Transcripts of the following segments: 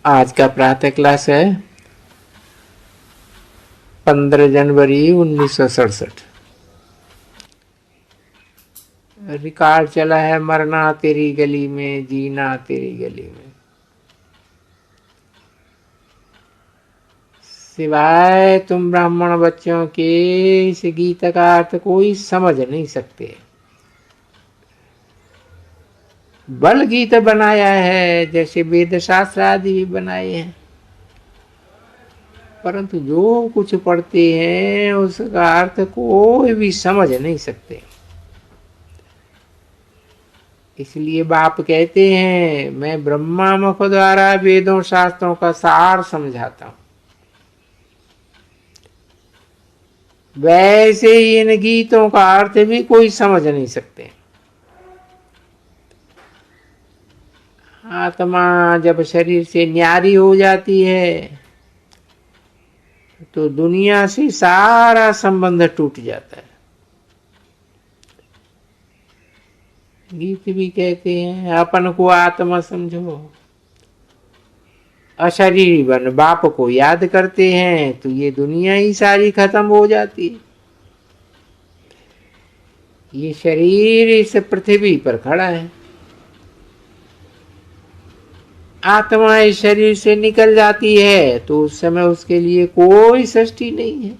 आज का प्रातः क्लास है 15 जनवरी 1967। रिकॉर्ड चला है मरना तेरी गली में, जीना तेरी गली में। सिवाय तुम ब्राह्मण बच्चों के इस गीत का अर्थ कोई समझ नहीं सकते। बल गीत बनाया है जैसे वेद शास्त्र आदि भी बनाए हैं, परंतु जो कुछ पढ़ते हैं उसका अर्थ कोई भी समझ नहीं सकते। इसलिए बाप कहते हैं मैं ब्रह्मा मुख द्वारा वेदों शास्त्रों का सार समझाता हूं, वैसे ही इन गीतों का अर्थ भी कोई समझ नहीं सकते। आत्मा जब शरीर से न्यारी हो जाती है तो दुनिया से सारा संबंध टूट जाता है। गीत भी कहते हैं अपन को आत्मा समझो, अशरीरी बन बाप को याद करते हैं तो ये दुनिया ही सारी खत्म हो जाती है। ये शरीर इस पृथ्वी पर खड़ा है, आत्मा इस शरीर से निकल जाती है तो उस समय उसके लिए कोई सृष्टि नहीं है।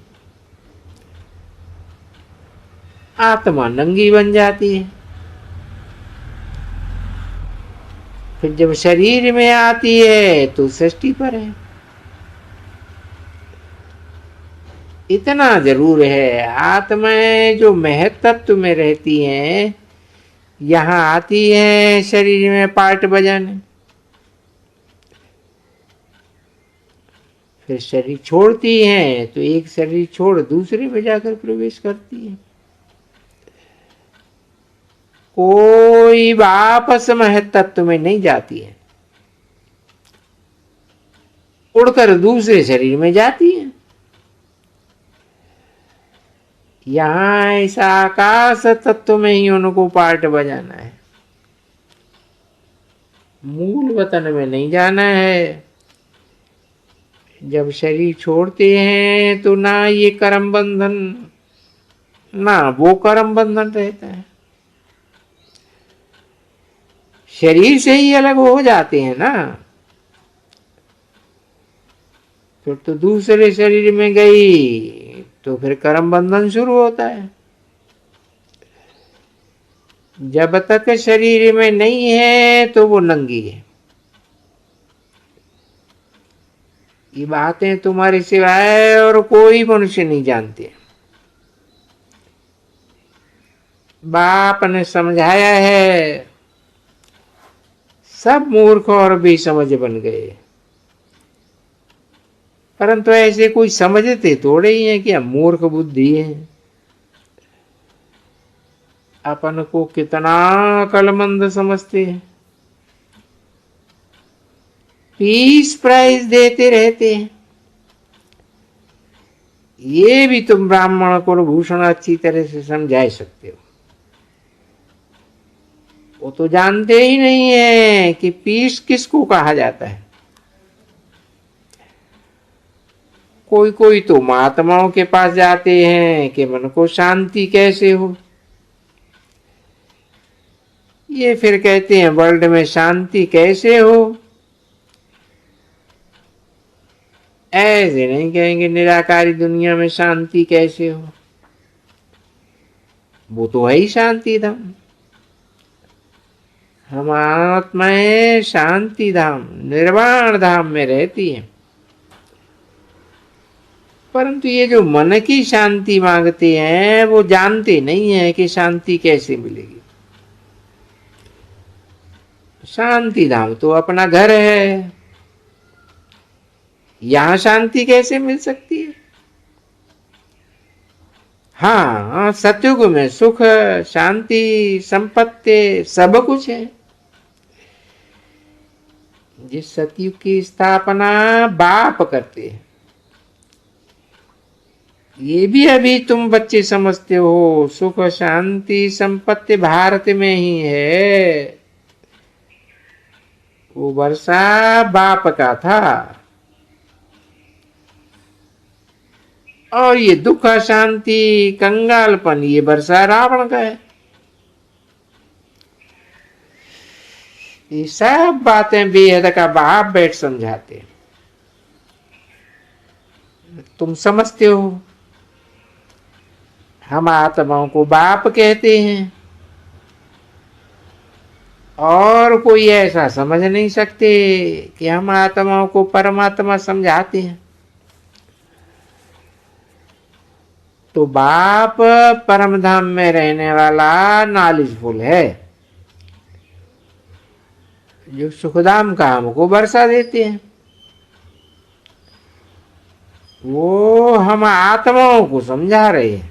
आत्मा नंगी बन जाती है, फिर जब शरीर में आती है तो सृष्टि पर है। इतना जरूर है, आत्माएं जो महत्त्व में रहती हैं यहां आती है शरीर में पार्ट बजाने, फिर शरीर छोड़ती हैं तो एक शरीर छोड़ दूसरे में जाकर प्रवेश करती है। कोई वापस महत्त्व में नहीं जाती है, उड़कर दूसरे शरीर में जाती है। यहां ऐसा आकाश तत्व में ही उनको पार्ट बजाना है, मूल वतन में नहीं जाना है। जब शरीर छोड़ते हैं तो ना ये कर्म बंधन ना वो कर्म बंधन रहता है, शरीर से ही अलग हो जाते हैं ना, फिर तो दूसरे शरीर में गई तो फिर कर्म बंधन शुरू होता है। जब तक शरीर में नहीं है तो वो नंगी है। ये बातें तुम्हारे सिवाय और कोई मनुष्य नहीं जानते। बाप ने समझाया है, सब मूर्ख और बेसमझ बन गए, परंतु ऐसे कोई समझते थोड़े ही हैं कि हम मूर्ख बुद्धि है। अपन को कितना अक्लमंद समझते हैं, पीस प्राइज देते रहते हैं। ये भी तुम ब्राह्मण कुलभूषण अच्छी तरह से समझा सकते हो। वो तो जानते ही नहीं है कि पीस किसको कहा जाता है। कोई कोई तो महात्माओं के पास जाते हैं कि मन को शांति कैसे हो, ये फिर कहते हैं वर्ल्ड में शांति कैसे हो। ऐसे नहीं कहेंगे निराकारी दुनिया में शांति कैसे हो, वो तो है ही शांति धाम। हम आत्माएं शांति धाम निर्वाण धाम में रहती हैं, परंतु ये जो मन की शांति मांगते हैं वो जानते नहीं है कि शांति कैसे मिलेगी। शांति धाम तो अपना घर है, यहां शांति कैसे मिल सकती है। हाँ, सतयुग में सुख शांति संपत्ति सब कुछ है। जिस सतयुग की स्थापना बाप करते हैं, ये भी अभी तुम बच्चे समझते हो सुख शांति संपत्ति भारत में ही है, वो वर्षा बाप का था और ये दुख शांति कंगालपन ये वर्षा रावण का है। ये सब बातें बेहद का बाप बैठ समझाते। तुम समझते हो हम आत्माओं को बाप कहते हैं और कोई ऐसा समझ नहीं सकते कि हम आत्माओं को परमात्मा समझाते हैं। तो बाप परम धाम में रहने वाला नॉलेजफुल है जो सुखधाम का हमको वर्षा देते हैं। वो हम आत्माओं को समझा रहे हैं।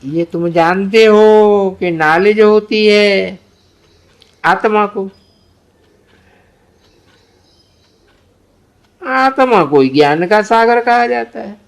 ये तुम जानते हो कि नॉलेज होती है आत्मा को। आत्मा को ज्ञान का सागर कहा जाता है।